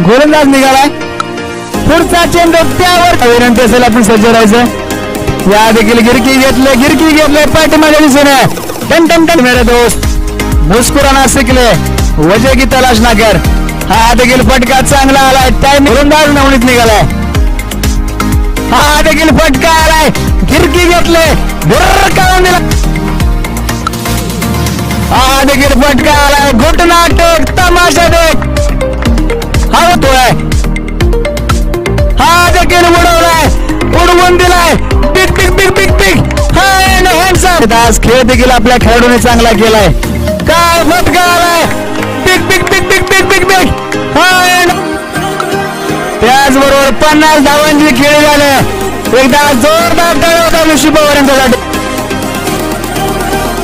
गोलंदाज निघालाय. पुढचा चेंडू त्यावर विनंती असेल आपण सज्ज राहायचं. या देखील गिरकी घेतले पाठीमागे दिसेने टन टन टन. मेरे दोस्त मुस्कुराना शिकले वजह की तलाश ना कर. हा देखील फटका चांगला आलाय. टाइम गोलंदाज नवनीत निघालाय. हा देखील फटका आलाय. गिरकी घेतले काढून दिला. हा देखील फटका आलाय. घुटना टेक तमाशा देख. हा होतोय. हा देखील उडवलाय उडवून दिलाय. Big big big big big. आज खेळ देखील आपल्या खेळाडूने चांगला केलाय. काय फटका आलाय. Big big big big big big big. त्याचबरोबर 50 धावांची खेळी झाले. एकदा जोरदार टाळ्या होता ऋषी पवार यांच्यासाठी.